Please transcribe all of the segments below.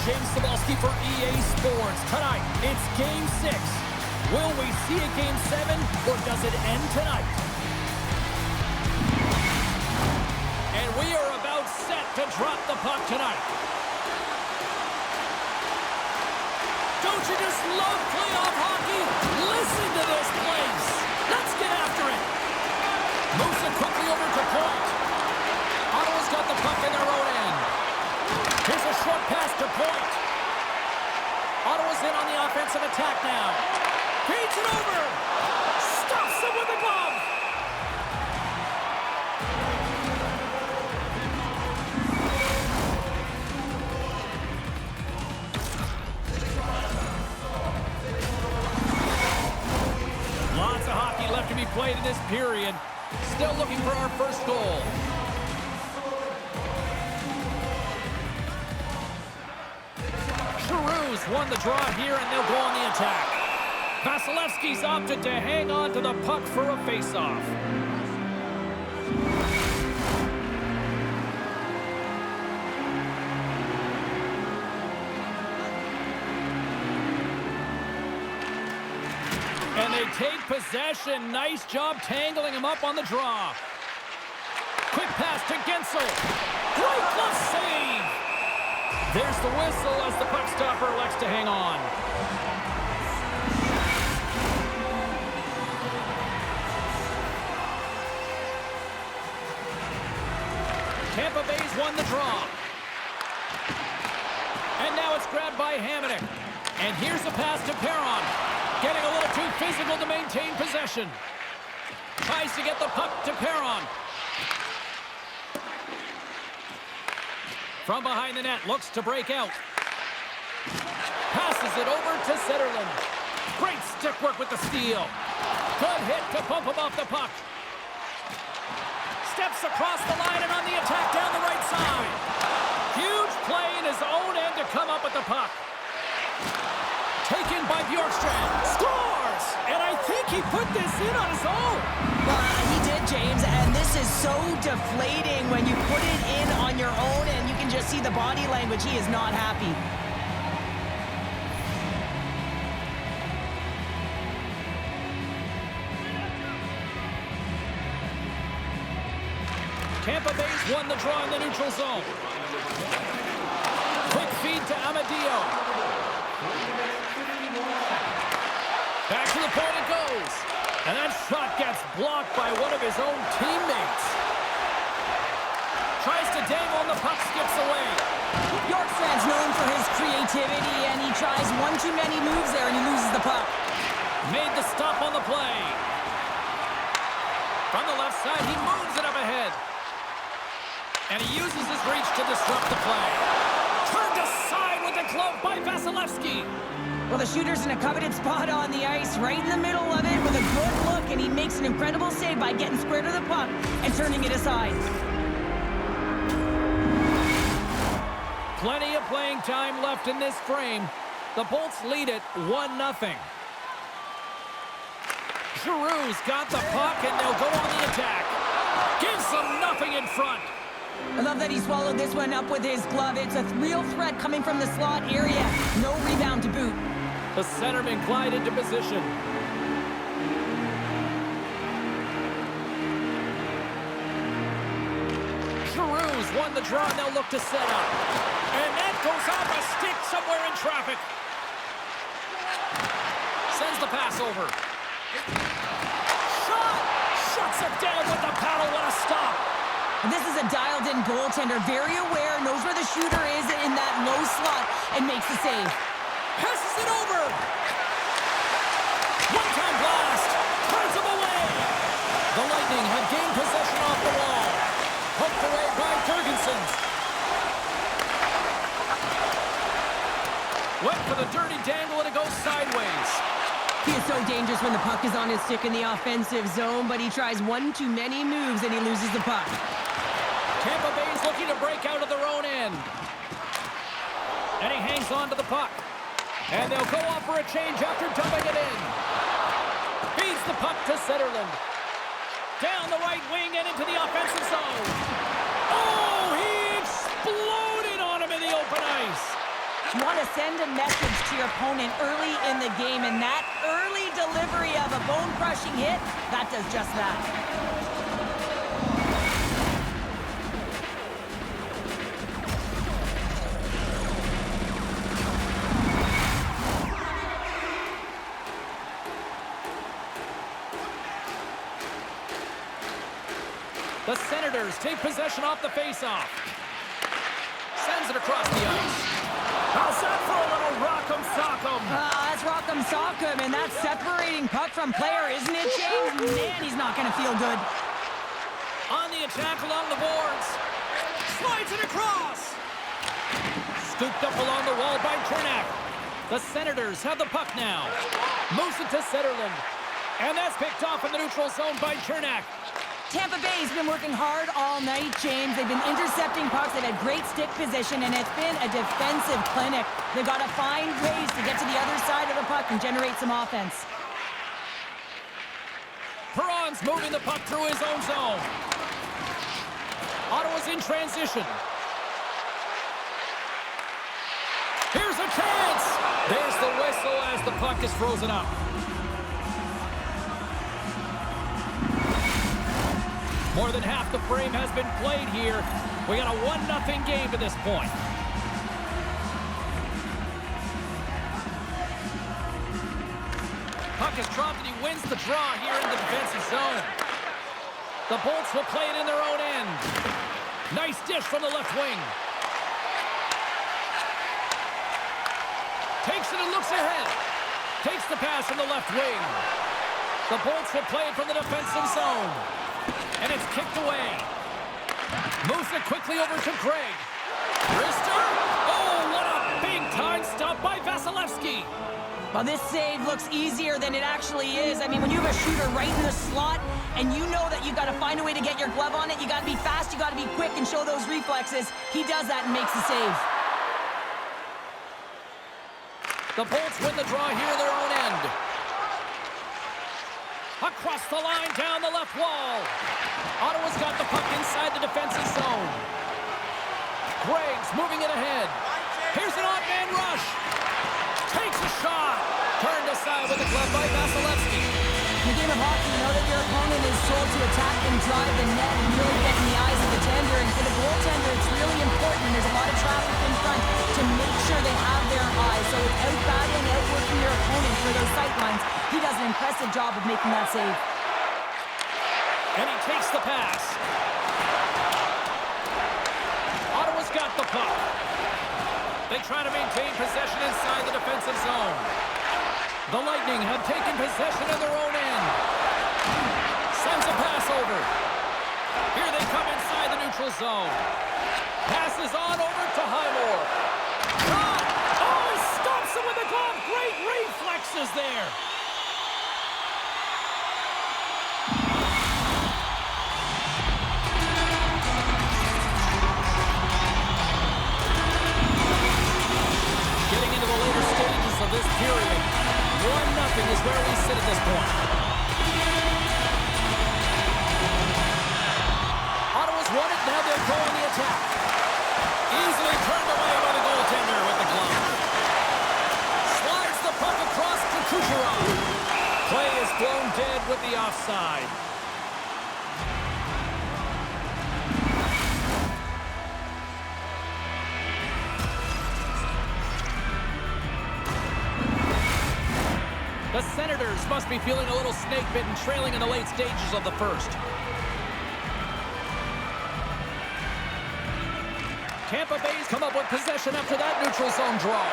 James Cebulski for EA Sports. Tonight, it's Game 6. Will we see a Game 7, or does it end tonight? And we are about set to drop the puck tonight. Don't you just love playoff hockey? Listen to this place. Let's get after it. Moves it quickly over to point. Ottawa's got the puck in their own end. Here's a short pass to point. Ottawa's in on the offensive attack now. Feeds it over. Stuffs him with a glove. Lots of hockey left to be played in this period. Still looking for our first goal. Won the draw here, and they'll go on the attack. Vasilevsky's opted to hang on to the puck for a face-off. And they take possession. Nice job tangling him up on the draw. Quick pass to Gensel. Great glove save. There's the whistle as the puck stopper elects to hang on. Tampa Bay's won the draw. And now it's grabbed by Hamonic. And here's a pass to Perron. Getting a little too physical to maintain possession. Tries to get the puck to Perron. From behind the net, looks to break out. Passes it over to Zetterlund. Great stick work with the steal. Good hit to bump him off the puck. Steps across the line and on the attack down the right side. Huge play in his own end to come up with the puck. Taken by Bjorkstrand. Scores! And I think he put this in on his own. He did, James, and this is so deflating when you put it in on your own and you can just see the body language. He is not happy. Tampa Bay's won the draw in the neutral zone. Quick feed to Amadio. Back to the point it goes. And that shot gets blocked by one of his own teammates. Tries to dangle and the puck skips away. Bjorkstrand's known for his creativity, and he tries one too many moves there and he loses the puck. Made the stop on the play. From the left side, he moves it up ahead. And he uses his reach to disrupt the play. Turned aside with a glove by Vasilevsky. Well, the shooter's in a coveted spot on the ice, right in the middle of it with a good look, and he makes an incredible save by getting square to the puck and turning it aside. Plenty of playing time left in this frame. The Bolts lead it 1-0. Giroux's got the puck, and they'll go on the attack. Gives them nothing in front. I love that he swallowed this one up with his glove. It's a real threat coming from the slot area. No rebound to boot. The centerman glide into position. Giroux's won the draw, and they'll look to set up. And that goes off a stick somewhere in traffic. Sends the pass over. Shot! Shuts it down with the paddle. What a stop! This is a dialed-in goaltender, very aware, knows where the shooter is in that low slot, and makes the save. Passes it over. One-time blast. Turns him away. The Lightning have gained possession off the wall. Poked away by Jurgensen. Went for the dirty dangle, and it goes sideways. He is so dangerous when the puck is on his stick in the offensive zone, but he tries one too many moves, and he loses the puck. Tampa Bay's looking to break out of their own end. And he hangs on to the puck. And they'll go off for a change after dumping it in. Feeds the puck to Zetterlund. Down the right wing and into the offensive zone. Oh, he exploded on him in the open ice. You want to send a message to your opponent early in the game, and that early delivery of a bone-crushing hit, that does just that. The Senators take possession off the faceoff. Sends it across the ice. How's that for a little rock'em sock'em? That's rock'em sock'em, and that's separating puck from player, isn't it, James? Man, he's not going to feel good. On the attack along the boards. Slides it across. Scooped up along the wall by Cernak. The Senators have the puck now. Moves it to Zetterlund. And that's picked off in the neutral zone by Cernak. Tampa Bay's been working hard all night, James. They've been intercepting pucks. They've had great stick position, and it's been a defensive clinic. They've got to find ways to get to the other side of the puck and generate some offense. Perron's moving the puck through his own zone. Ottawa's in transition. Here's a chance. There's the whistle as the puck is frozen up. More than half the frame has been played here. We got a 1-0 game to this point. Puck is dropped and he wins the draw here in the defensive zone. The Bolts will play it in their own end. Nice dish from the left wing. Takes it and looks ahead. Takes the pass from the left wing. The Bolts will play it from the defensive zone. And it's kicked away. Moves it quickly over to Craig. Rister. Oh, what a big-time stop by Vasilevsky. Well, this save looks easier than it actually is. I mean, when you have a shooter right in the slot and you know that you've got to find a way to get your glove on it, you got to be fast, you got to be quick and show those reflexes. He does that and makes the save. The Bolts win the draw here in their own end. Across the line, down the left wall. Ottawa's got the puck inside the defensive zone. Gregg's moving it ahead. Here's an odd man rush. Takes a shot. Turned aside with a glove by Vasilevsky. In the game of hockey, you know that your opponent is told to attack and drive the net and really get in the eyes of the tender. And for the goaltender, it's really important when there's a lot of traffic in front to make sure they have their eyes. So it's out-battling, outworking your opponent for those sight lines. He does an impressive job of making that save. And he takes the pass. Ottawa's got the puck. They try to maintain possession inside the defensive zone. The Lightning have taken possession of their own end. Sends a pass over. Here they come inside the neutral zone. Passes on over to Highmore. Shot! Oh, he stops him with the glove. Great reflexes there. Getting into the later stages of this period, 1-0 is where we sit at this point. Ottawa's won it, now they'll go on the attack. Easily turned away by the goaltender with the glove. Slides the puck across to Kucherov. Play is blown dead with the offside. The Senators must be feeling a little snake-bitten, trailing in the late stages of the first. Tampa Bay's come up with possession after that neutral zone draw.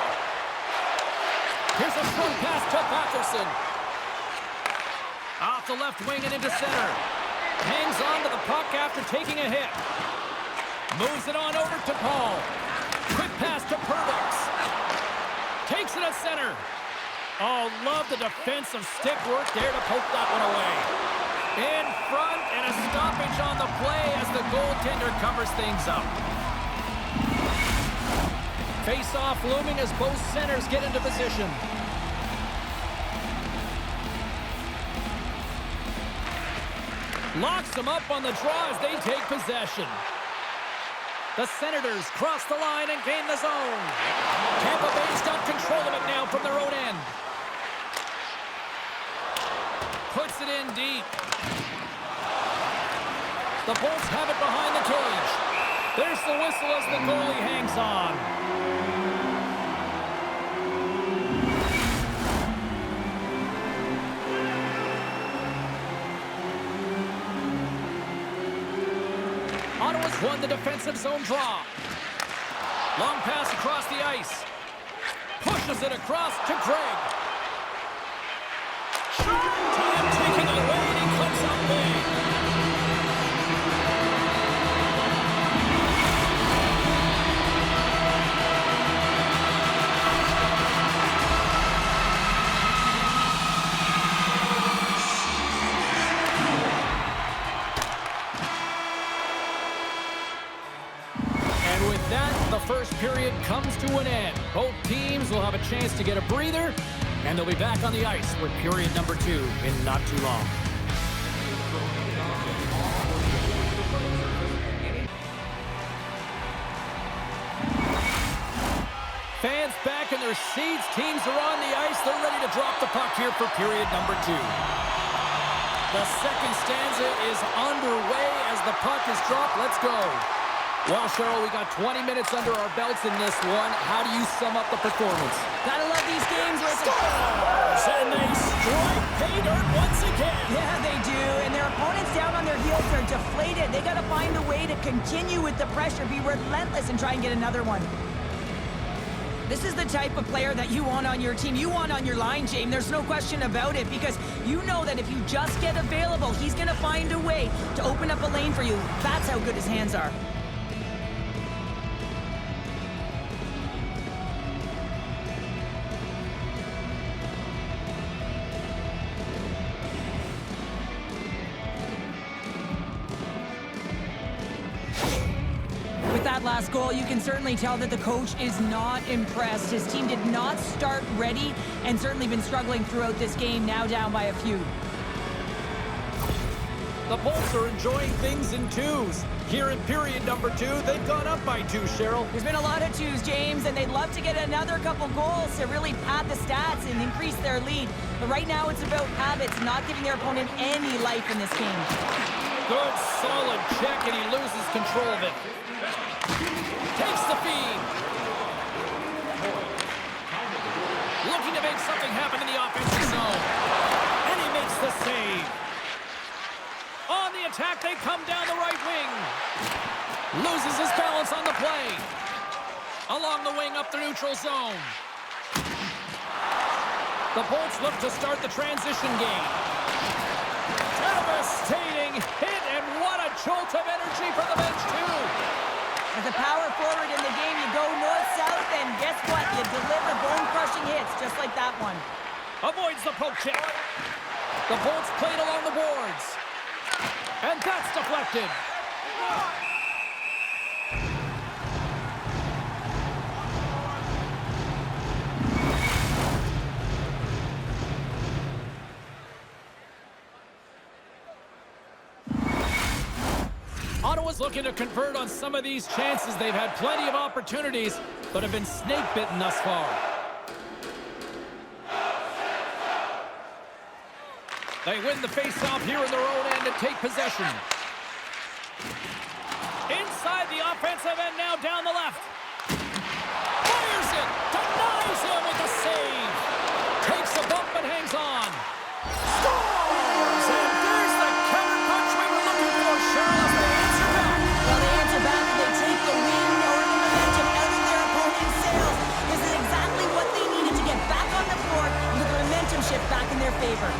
Here's a short pass to Batherson. Off the left wing and into center. Hangs on to the puck after taking a hit. Moves it on over to Paul. Quick pass to Purvis. Takes it at center. Oh, love the defensive stick work there to poke that one away. In front and a stoppage on the play as the goaltender covers things up. Face-off looming as both centers get into position. Locks them up on the draw as they take possession. The Senators cross the line and gain the zone. Tampa Bay's got control of it now from their own end. Puts it in deep. The Bolts have it behind the cage. There's the whistle as the goalie hangs on. Ottawa's won the defensive zone draw. Long pass across the ice. Pushes it across to Craig. Time taking it away, and he comes up big. First period comes to an end. Both teams will have a chance to get a breather, and they'll be back on the ice with period number 2 in not too long. Fans back in their seats. Teams are on the ice. They're ready to drop the puck here for period number 2. The second stanza is underway as the puck is dropped. Let's go. Well, Cheryl, we got 20 minutes under our belts in this one. How do you sum up the performance? Gotta love these games where it's scores! And they strike pay dirt once again. Yeah, they do. And their opponents down on their heels, they're deflated. They gotta find a way to continue with the pressure, be relentless, and try and get another one. This is the type of player that you want on your team. You want on your line, James. There's no question about it, because you know that if you just get available, he's gonna find a way to open up a lane for you. That's how good his hands are. Last goal, you can certainly tell that the coach is not impressed. His team did not start ready and certainly been struggling throughout this game, now down by a few. The Bolts are enjoying things in twos. Here in period number 2, they've gone up by 2, Cheryl. There's been a lot of twos, James, and they'd love to get another couple goals to really pad the stats and increase their lead. But right now it's about habits, not giving their opponent any life in this game. Good, solid check, and he loses control of it. Takes the feed. Looking to make something happen in the offensive zone. And he makes the save. On the attack, they come down the right wing. Loses his balance on the play. Along the wing up the neutral zone. The Bolts look to start the transition game. Devastating hit, and what a jolt of energy for the bench, too. As a power forward in the game, you go north-south, and guess what? You deliver bone-crushing hits, just like that one. Avoids the poke check. The Bolts played along the boards. And that's deflected. Ottawa's looking to convert on some of these chances. They've had plenty of opportunities, but have been snake-bitten thus far. They win the face-off here in their own end and take possession. Inside the offensive end, now down the left. Fires it! Denies him with the save! Takes a bump and hangs on. Scores! And there's the counter-punch we were looking for, Charles. They answer back. Well, they answer back and they take the wind or the momentum out of their opponent's sails. This is exactly what they needed to get back on the floor and get the momentum shift back in their favor.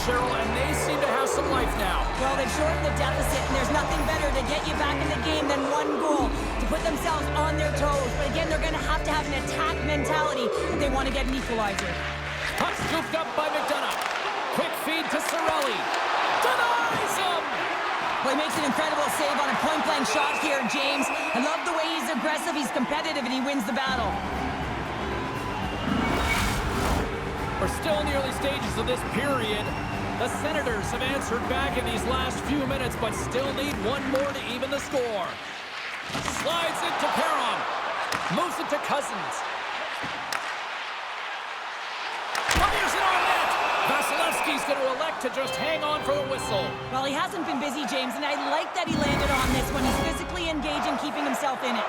Cheryl, and they seem to have some life now. Well, they've shortened the deficit, and there's nothing better to get you back in the game than one goal to put themselves on their toes. But again, they're going to have an attack mentality if they want to get an equalizer. Puck scooped up by McDonough. Quick feed to Cirelli. Denies him! Well, he makes an incredible save on a point-blank shot here, James. I love the way he's aggressive. aggressive, he's competitive, and he wins the battle. We're still in the early stages of this period. The Senators have answered back in these last few minutes, but still need one more to even the score. Slides it to Perron. Moves it to Cousins. Fires it on net. Vasilevsky's going to elect to just hang on for the whistle. Well, he hasn't been busy, James, and I like that he landed on this one. He's physically engaging, keeping himself in it.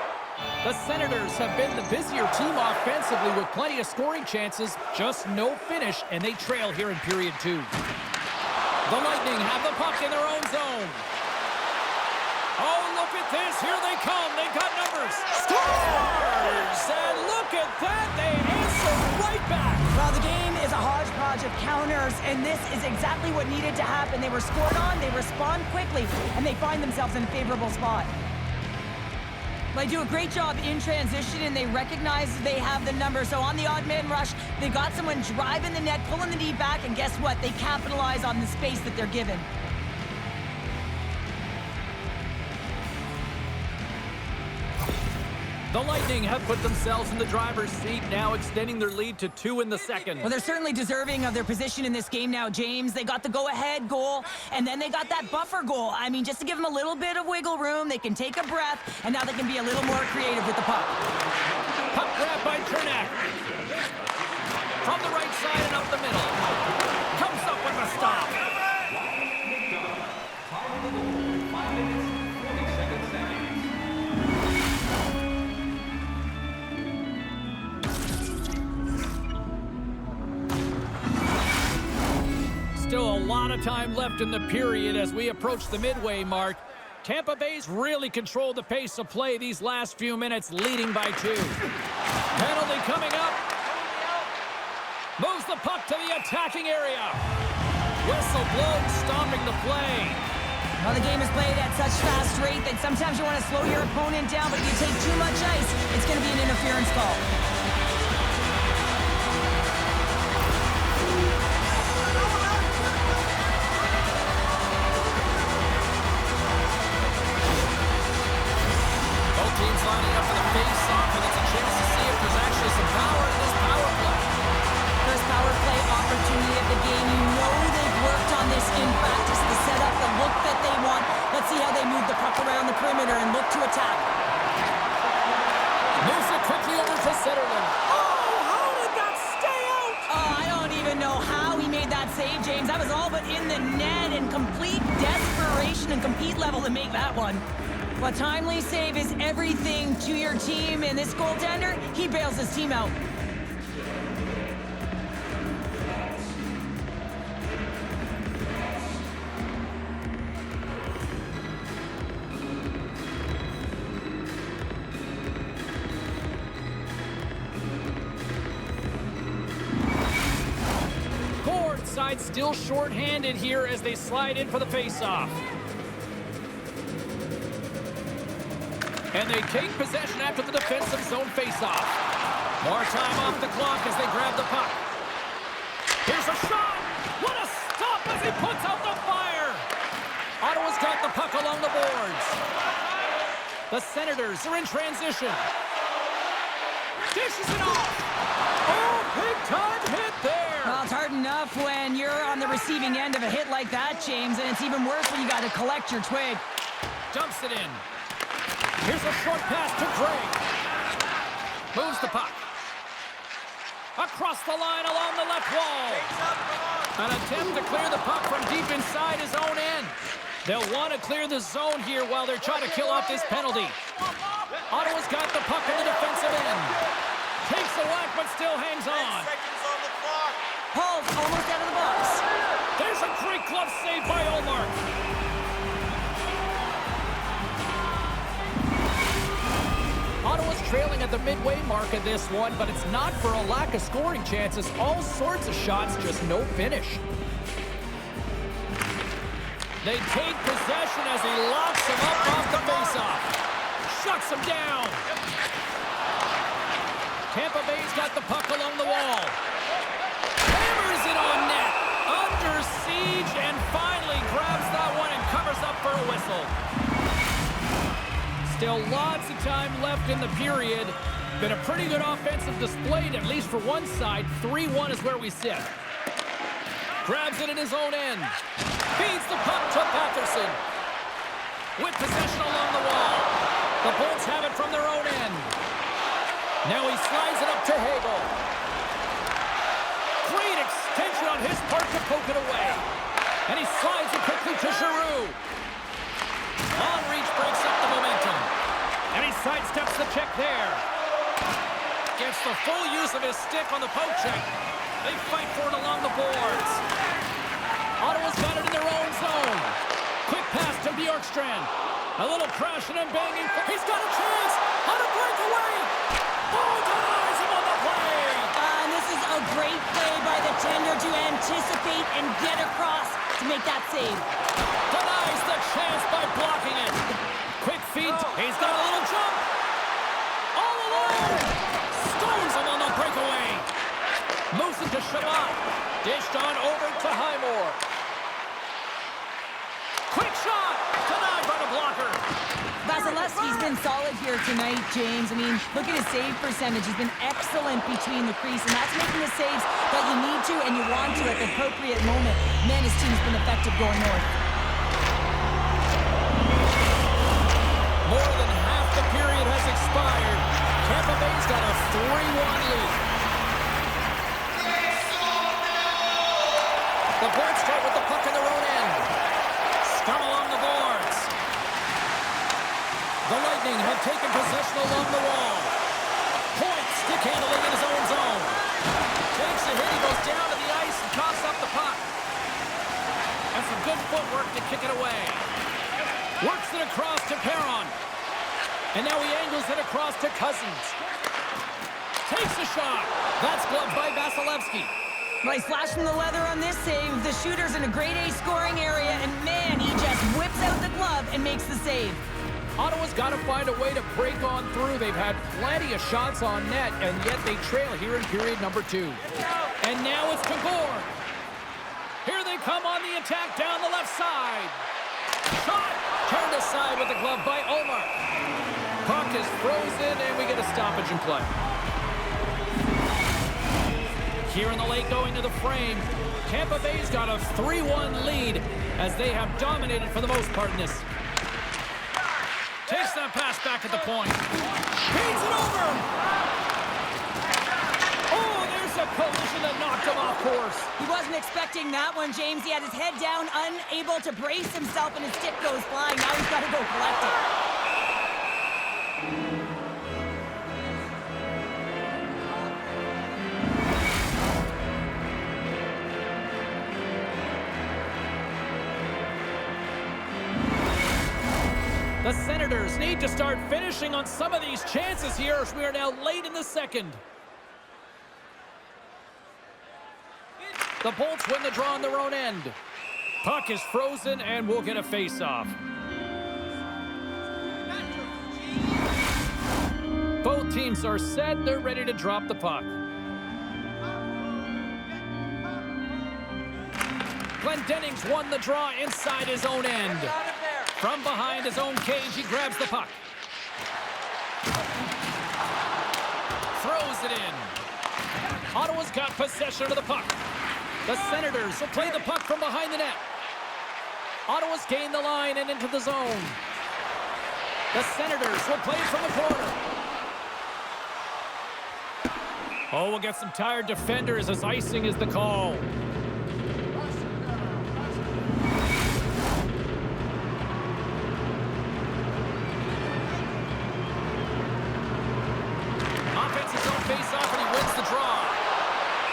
The Senators have been the busier team offensively with plenty of scoring chances, just no finish, and they trail here in period 2. The Lightning have the puck in their own zone. Oh, look at this. Here they come. They've got numbers. Scores! And look at that. They answer right back. Well, the game is a hodgepodge of counters, and this is exactly what needed to happen. They were scored on, they respond quickly, and they find themselves in a favorable spot. They do a great job in transition, and they recognize they have the number. So on the odd man rush, they've got someone driving the net, pulling the knee back, and guess what? They capitalize on the space that they're given. The Lightning have put themselves in the driver's seat, now extending their lead to 2 in the second. Well, they're certainly deserving of their position in this game now, James. They got the go-ahead goal, and then they got that buffer goal. I mean, just to give them a little bit of wiggle room, they can take a breath, and now they can be a little more creative with the puck. Puck grab by Chernak. From the right side and up the middle. Comes up with a stop. Still a lot of time left in the period as we approach the midway mark. Tampa Bay's really controlled the pace of play these last few minutes, leading by 2. Penalty coming up. Moves the puck to the attacking area. Whistle blown, stopping the play. Well, the game is played at such fast rate that sometimes you want to slow your opponent down, but if you take too much ice, it's going to be an interference call. Teams lining up for the face-off, and it's a chance to see if there's actually some power in this power play. First power play opportunity of the game. You know they've worked on this in practice, the setup, the look that they want. Let's see how they move the puck around the perimeter and look to attack. Moves it quickly over to Zetterlund. Oh, how did that stay out? Oh, I don't even know how he made that save, James. That was all but in the net, and complete desperation and compete level to make that one. Well, timely save is everything to your team, and this goaltender, he bails his team out. Forward side still short-handed here as they slide in for the face-off. And they take possession after the defensive zone face-off. More time off the clock as they grab the puck. Here's a shot! What a stop as he puts out the fire! Ottawa's got the puck along the boards. The Senators are in transition. Dishes it off! Oh, big-time hit there! Well, it's hard enough when you're on the receiving end of a hit like that, James, and it's even worse when you got to collect your twig. Dumps it in. Here's a short pass to Gray. Moves the puck. Across the line along the left wall. An attempt to clear the puck from deep inside his own end. They'll want to clear the zone here while they're trying to kill off this penalty. Ottawa's got the puck in the defensive end. Takes a whack but still hangs on. Paul's almost out of the box. There's a great glove save by Omar. Ottawa's trailing at the midway mark of this one, but it's not for a lack of scoring chances. All sorts of shots, just no finish. They take possession as he locks him up off the faceoff. Shuts him down. Tampa Bay's got the puck along the wall. Hammers it on net. Under siege and finally grabs that one and covers up for a whistle. Still lots of time left in the period. Been a pretty good offensive display, at least for one side. 3-1 is where we sit. Grabs it in his own end. Feeds the puck to Patterson. With possession along the wall. The Bolts have it from their own end. Now he slides it up to Hagel. Great extension on his part to poke it away. And he slides it quickly to Giroux. Long reach breaks up the momentum. And he sidesteps the check there. Gets the full use of his stick on the poke check. They fight for it along the boards. Ottawa's got it in their own zone. Quick pass to Bjorkstrand. A little crashing and banging. He's got a chance on a breakaway. Oh, denies him on the play. And this is a great play by the tender to anticipate and get across to make that save. Denies the chance by blocking it. Quick feet. He's got a little jump. All alone. Stones him on the breakaway. Moves it to Shabbat. Dished on over to Highmore. Quick shot. Denied by the blocker. Vasilevsky's been solid here tonight, James. I mean, look at his save percentage. He's been excellent between the crease, and that's making the saves that you need to and you want to at the appropriate moment. Man, his team's been effective going north. More than half the period has expired. Tampa Bay's got a 3-1 lead. The Bolts start with the puck in their own end. Scum along the boards. The Lightning have taken possession along the wall. Point stick handling in his own zone. Takes a hit, he goes down to the ice and coughs up the puck. And some good footwork to kick it away. Works it across to Perron. And now he angles it across to Cousins. Takes a shot. That's gloved by Vasilevsky. Nice flash from the leather on this save. The shooter's in a grade A scoring area, and man, he just whips out the glove and makes the save. Ottawa's got to find a way to break on through. They've had plenty of shots on net, and yet they trail here in period number 2. And now it's Tagore. Here they come on the attack down the left side. Shot turned aside with the glove by Omar. Puck is frozen, and we get a stoppage in play. Here in the late going to the frame, Tampa Bay's got a 3-1 lead as they have dominated for the most part in this. Takes that pass back at the point. Feeds it over. Oh, there's a collision that knocked him off course. He wasn't expecting that one, James. He had his head down, unable to brace himself, and his stick goes flying. Now he's got to go collect it. The Senators need to start finishing on some of these chances here as we are now late in the second. The Bolts win the draw on their own end. Puck is frozen and we'll get a face-off. Both teams are set. They're ready to drop the puck. Glendening's won the draw inside his own end. From behind his own cage, he grabs the puck. Throws it in. Ottawa's got possession of the puck. The Senators will play the puck from behind the net. Ottawa's gained the line and into the zone. The Senators will play it from the corner. Oh, we'll get some tired defenders as icing is the call. Face-off, and he wins the draw.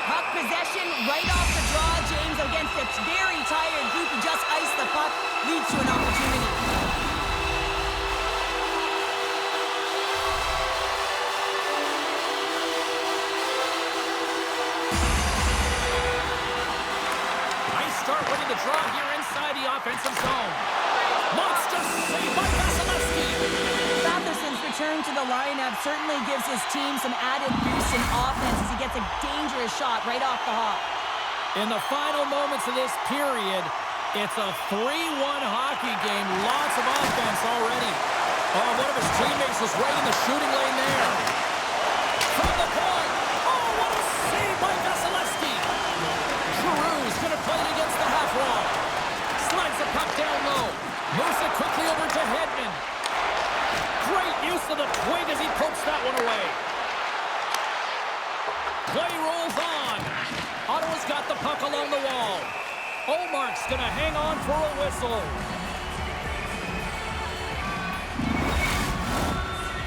Puck possession right off the draw, James, against a very tired group who just iced the puck, leads to an opportunity. Nice start winning the draw here inside the offensive zone. Monster save by Vasilevsky. Matheson's return to the lineup certainly gives his team some added boost in offense as he gets a dangerous shot right off the hop. In the final moments of this period, it's a 3-1 hockey game. Lots of offense already. Oh, one of his teammates was right in the shooting lane there. From the point. Oh, what a save by Vasilevsky. Giroux's going to play it against the half wall. Slides the puck down low. Moves it quickly over to Hedman. Great use of the twig as he pokes that one away. Play rolls on. Ottawa's got the puck along the wall. Omark's going to hang on for a whistle.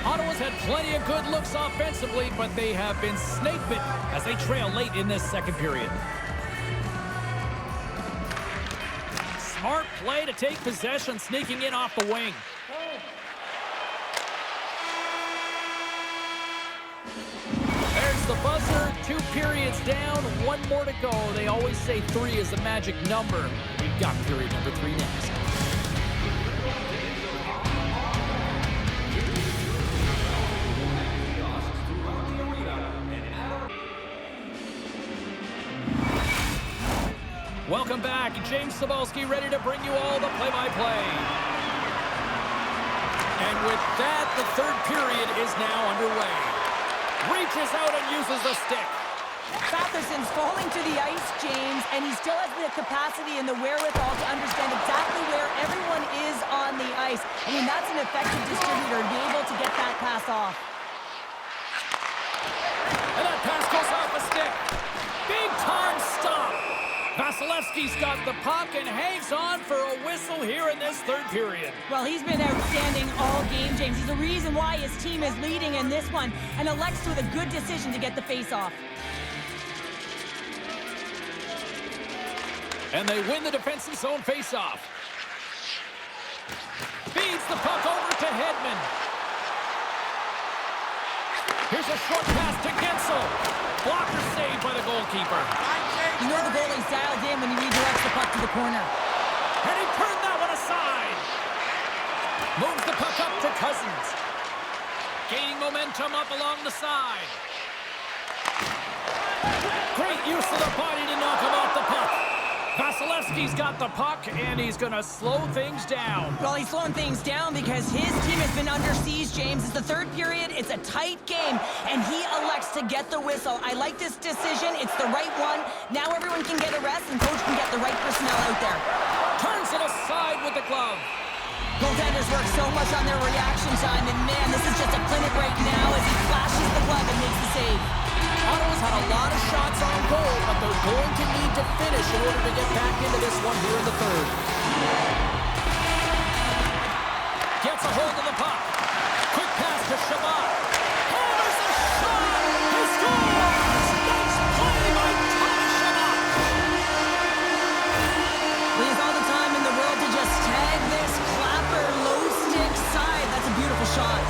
Ottawa's had plenty of good looks offensively, but they have been snake-bitten as they trail late in this second period. Smart play to take possession, sneaking in off the wing. There's the buzzer. 2 periods down, 1 more to go. They always say 3 is the magic number. We've got period number 3 next. Welcome back. James Cybulski ready to bring you all the play-by-play. And with that, the third period is now underway. Reaches out and uses the stick. Batherson's falling to the ice, James, and he still has the capacity and the wherewithal to understand exactly where everyone is on the ice. I mean, that's an effective distributor to be able to get that pass off. And that pass goes off a stick. Big time stop. Vasilevsky's got the puck and hangs on for a whistle here in this third period. Well, he's been outstanding all game, James. He's the reason why his team is leading in this one, and elects with a good decision to get the face-off. And they win the defensive zone face-off. Feeds the puck over to Hedman. Here's a short pass to Gensel. Blocker saved by the goalkeeper. You know the goalie's dialed in when he redirects the puck to the corner. And he turned that one aside. Moves the puck up to Cousins. Gaining momentum up along the side. Great use of the body to knock him off the puck. Vasilevsky's got the puck, and he's going to slow things down. Well, he's slowing things down because his team has been under siege, James. It's the third period. It's a tight game, and he elects to get the whistle. I like this decision. It's the right one. Now everyone can get a rest, and coach can get the right personnel out there. Turns it aside with the glove. Goaltenders work so much on their reaction time, and man, this is just a clinic right now as he flashes the glove and makes the save. Ottawa's had a lot of shots on goal, but they're going to need to finish in order to get back into this one here in the third. Gets a hold of the puck. Quick pass to Shabbat. Hammers a shot! He scores! Nice play by Thomas Shabbat! He has all the time in the world to just tag this clapper low stick side. That's a beautiful shot.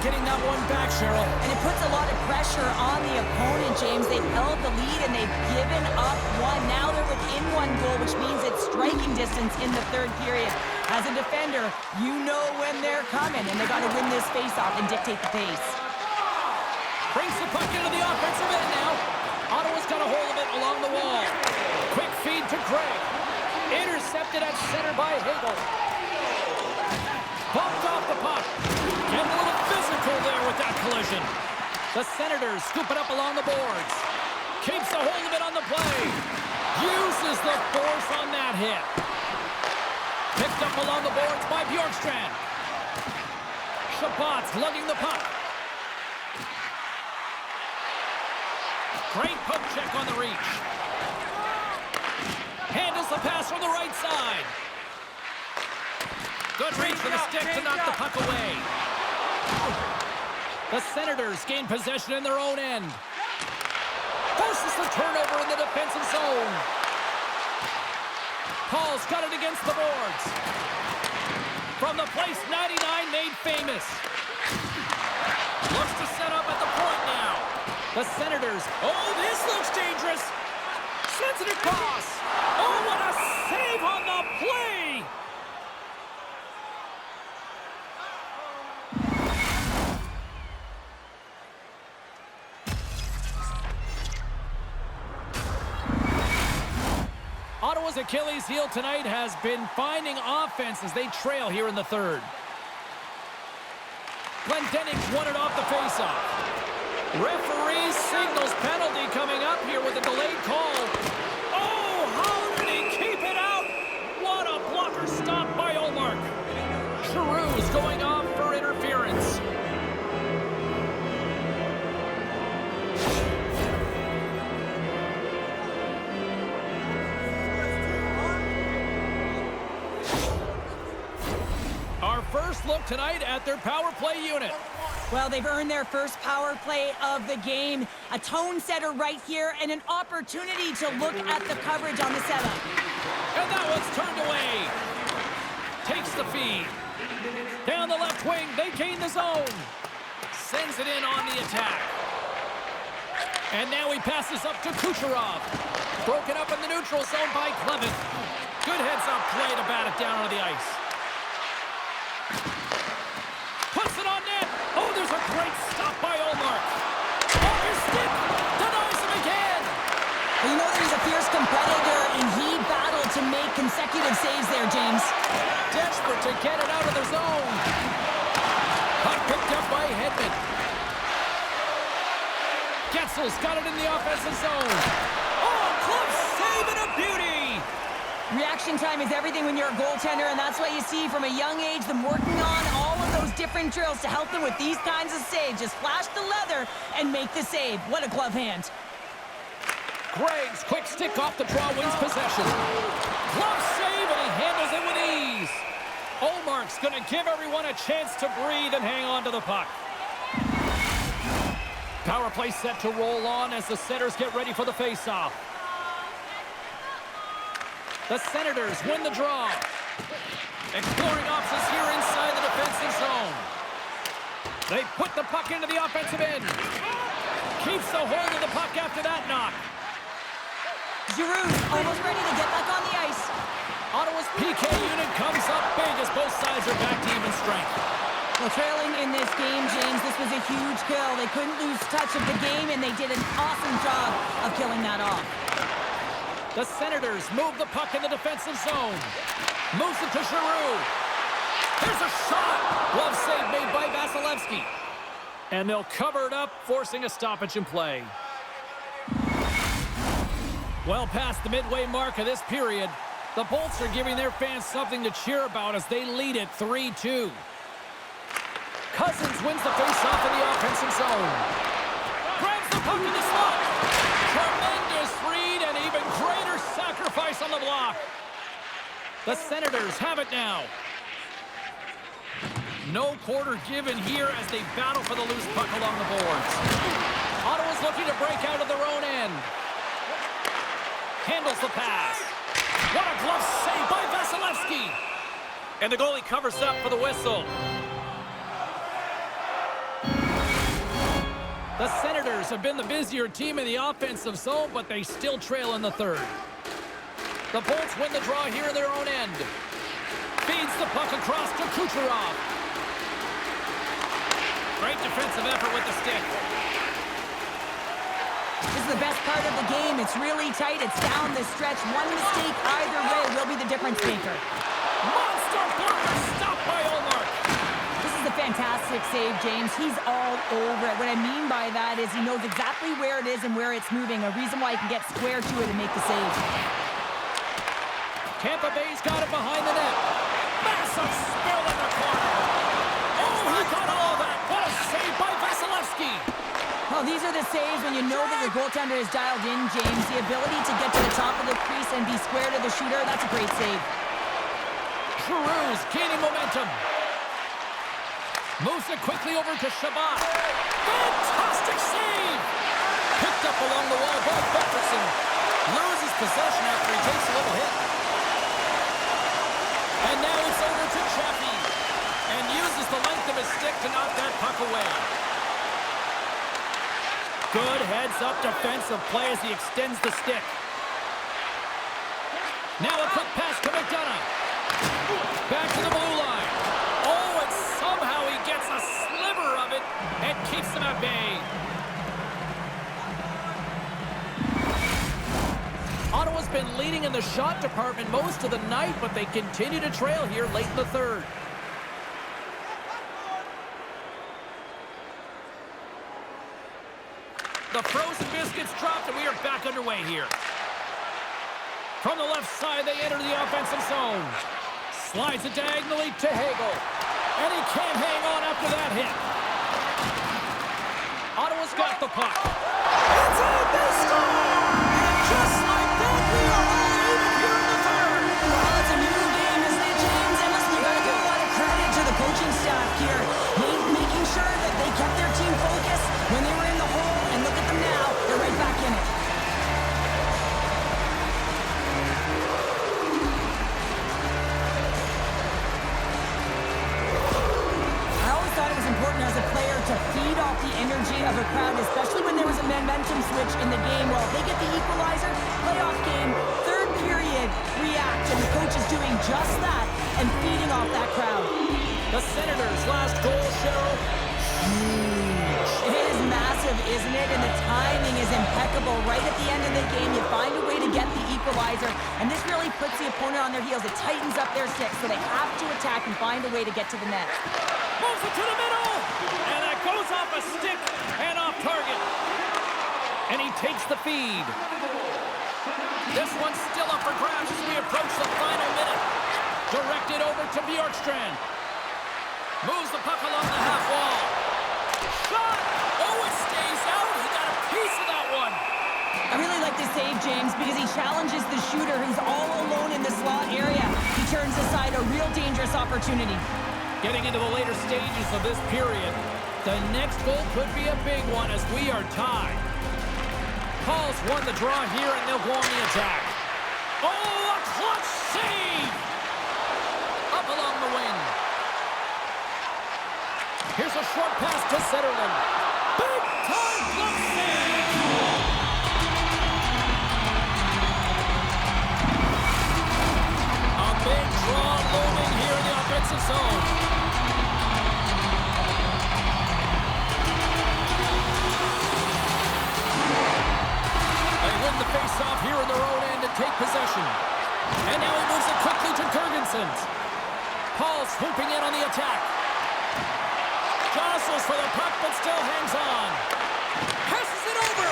Getting that one back, Cheryl. And it puts a lot of pressure on the opponent, James. They've held the lead and they've given up one. Now they're within 1 goal, which means it's striking distance in the third period. As a defender, you know when they're coming, and they've got to win this faceoff and dictate the pace. Brings the puck into the offensive end now. Ottawa's got a hold of it along the wall. Quick feed to Gregg. Intercepted at center by Hagel. Bumped off the puck. Getting a little physical there with that collision. The Senators scoop it up along the boards. Keeps a hold of it on the play. Uses the force on that hit. Picked up along the boards by Bjorkstrand. Shabbat's lugging the puck. Great poke check on the reach. Handles the pass from the right side. Good reach for the stick to knock the puck away. The Senators gain possession in their own end. Forces the turnover in the defensive zone. Paul's got it against the boards. From the place 99 made famous. Looks to set up at the point now. The Senators. Oh, this looks dangerous. Sends it across. Oh, what a save on the play. Ottawa's Achilles heel tonight has been finding offense as they trail here in the third. Glendening's won it off the faceoff. Referee signals penalty coming up here with a delayed call. Oh, how did he keep it out? What a blocker stop by Olmark. Giroux's going off for interference. Our first look tonight at their power play unit. Well, they've earned their first power play of the game. A tone setter right here and an opportunity to look at the coverage on the setup. And that one's turned away. Takes the feed. Down the left wing, they gain the zone. Sends it in on the attack. And now he passes up to Kucherov. Broken up in the neutral zone by Clement. Good heads-up play to bat it down on the ice. Puts it on net. Oh, there's a great stop by Olmark. Off his stick. Denies him again. Well, you know that he's a fierce competitor, and he battled to make consecutive saves there, James. Desperate to get it out of the zone. Puck picked up by Hedman. Getzel's got it in the offensive zone. Oh, close save and a beauty. Reaction time is everything when you're a goaltender, and that's what you see from a young age, them working on all of those different drills to help them with these kinds of saves. Just flash the leather and make the save. What a glove hand. Gregg's quick stick off the draw wins possession. Glove save, and he handles it with ease. Olmark's going to give everyone a chance to breathe and hang on to the puck. Power play set to roll on as the Senators get ready for the faceoff. The Senators win the draw. Exploring options here inside the defensive zone. They put the puck into the offensive end. Keeps the hold of the puck after that knock. Giroux almost ready to get back on the ice. Ottawa's PK unit comes up big as both sides are back to even strength. Well, trailing in this game, James, this was a huge kill. They couldn't lose touch of the game, and they did an awesome job of killing that off. The Senators move the puck in the defensive zone. Moves it to Giroux. Here's a shot. Glove save made by Vasilevsky. And they'll cover it up, forcing a stoppage in play. Well past the midway mark of this period, the Bolts are giving their fans something to cheer about as they lead it 3-2. Cousins wins the faceoff in the offensive zone. Grabs the puck in the slot. Tremendous read and even greater sacrifice on the block. The Senators have it now. No quarter given here as they battle for the loose puck along the boards. Ottawa's looking to break out of their own end. Handles the pass. What a glove save by Vasilevsky. And the goalie covers up for the whistle. The Senators have been the busier team in the offensive zone, but they still trail in the third. The Bolts win the draw here in their own end. Feeds the puck across to Kucherov. Great defensive effort with the stick. This is the best part of the game. It's really tight. It's down the stretch. One mistake either way will be the difference maker. Monster blocker stop by Olmark. This is a fantastic save, James. He's all over it. What I mean by that is he knows exactly where it is and where it's moving. A reason why he can get square to it and make the save. Tampa Bay's got it behind the net. Massive spill in the corner. Oh, he got all that. What a save by Vasilevsky. Well, these are the saves when you know that your goaltender is dialed in, James. The ability to get to the top of the crease and be square to the shooter, that's a great save. Giroux's gaining momentum. Moves it quickly over to Shabbat. Fantastic save! Picked up along the wall by Pettersson. Loses possession after he takes a little hit. And now it's over to Chaffee. And uses the length of his stick to knock that puck away. Good heads-up defensive play as he extends the stick. Now a quick pass to McDonough. Back to the blue line. Oh, and somehow he gets a sliver of it and keeps him at bay. Ottawa's been leading in the shot department most of the night, but they continue to trail here late in the third. The frozen biscuits dropped, and we are back underway here. From the left side, they enter the offensive zone. Slides it diagonally to Hagel. And he can't hang on after that hit. Ottawa's got the puck. It's in, they score! Just like that, we are all even here in the third. Well, it's a new game, isn't it, James? And listen, you got to give a lot of credit to the coaching staff here, making sure that they kept their team focused when they were in the hole. And look at them now; they're right back in it. As a player to feed off the energy of a crowd, especially when there was a momentum switch in the game. Well, they get the equalizer, playoff game, third period, react, and the coach is doing just that and feeding off that crowd. The Senators' last goal, Cheryl, huge. It is massive, isn't it? And the timing is impeccable. Right at the end of the game, you find a way to get the equalizer, and this really puts the opponent on their heels. It tightens up their sticks, so they have to attack and find a way to get to the net. Moves it to the middle, and that goes off a stick and off target. And he takes the feed. This one's still up for grabs as we approach the final minute. Directed over to Bjorkstrand. Moves the puck along the half wall. Shot! Oh, it stays out. He got a piece of that one. I really like this save, James, because he challenges the shooter who's all alone in the slot area. He turns aside a real dangerous opportunity. Getting into the later stages of this period, the next goal could be a big one as we are tied. Paul's won the draw here, and they'll go on the attack. Oh, a clutch save! Up along the wing. Here's a short pass to Zetterlund. Big time clutch save! A big draw looming here in the offensive zone. The face-off here in their own end to take possession. And now he moves it quickly to Gergensen. Paul swooping in on the attack. Jostles for the puck, but still hangs on. Passes it over.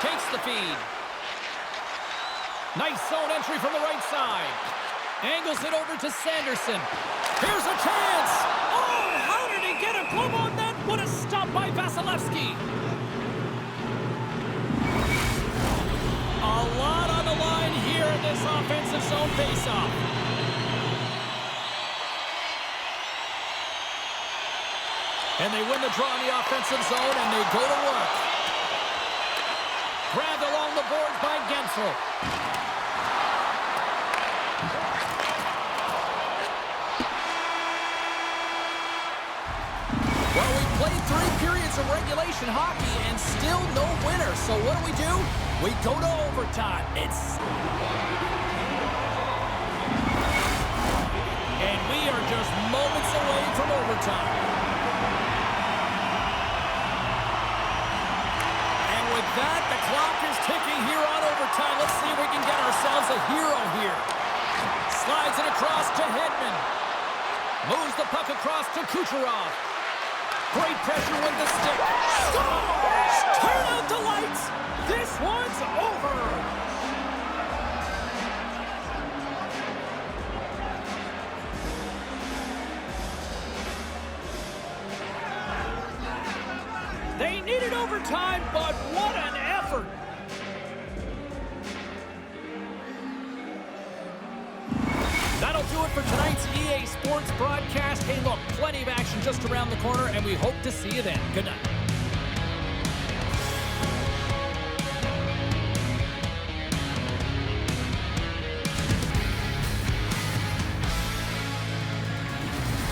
Takes the feed. Nice zone entry from the right side. Angles it over to Sanderson. Here's a chance. Oh, how did he get a glove on that? What a stop by Vasilevsky. A lot on the line here in this offensive zone faceoff. And they win the draw in the offensive zone, and they go to work. Grabbed along the boards by Gensel. Well, we played 3 periods of regulation hockey and still no winner. So what do? We go to overtime. And we are just moments away from overtime. And with that, the clock is ticking here on overtime. Let's see if we can get ourselves a hero here. Slides it across to Hedman. Moves the puck across to Kucherov. Great pressure with the stick. Scores! Turn out the lights! This one's over! They needed overtime, but what an effort! That'll do it for tonight's EA Sports broadcast. Hey, look, plenty of action just around the corner, and we hope to see you then. Good night.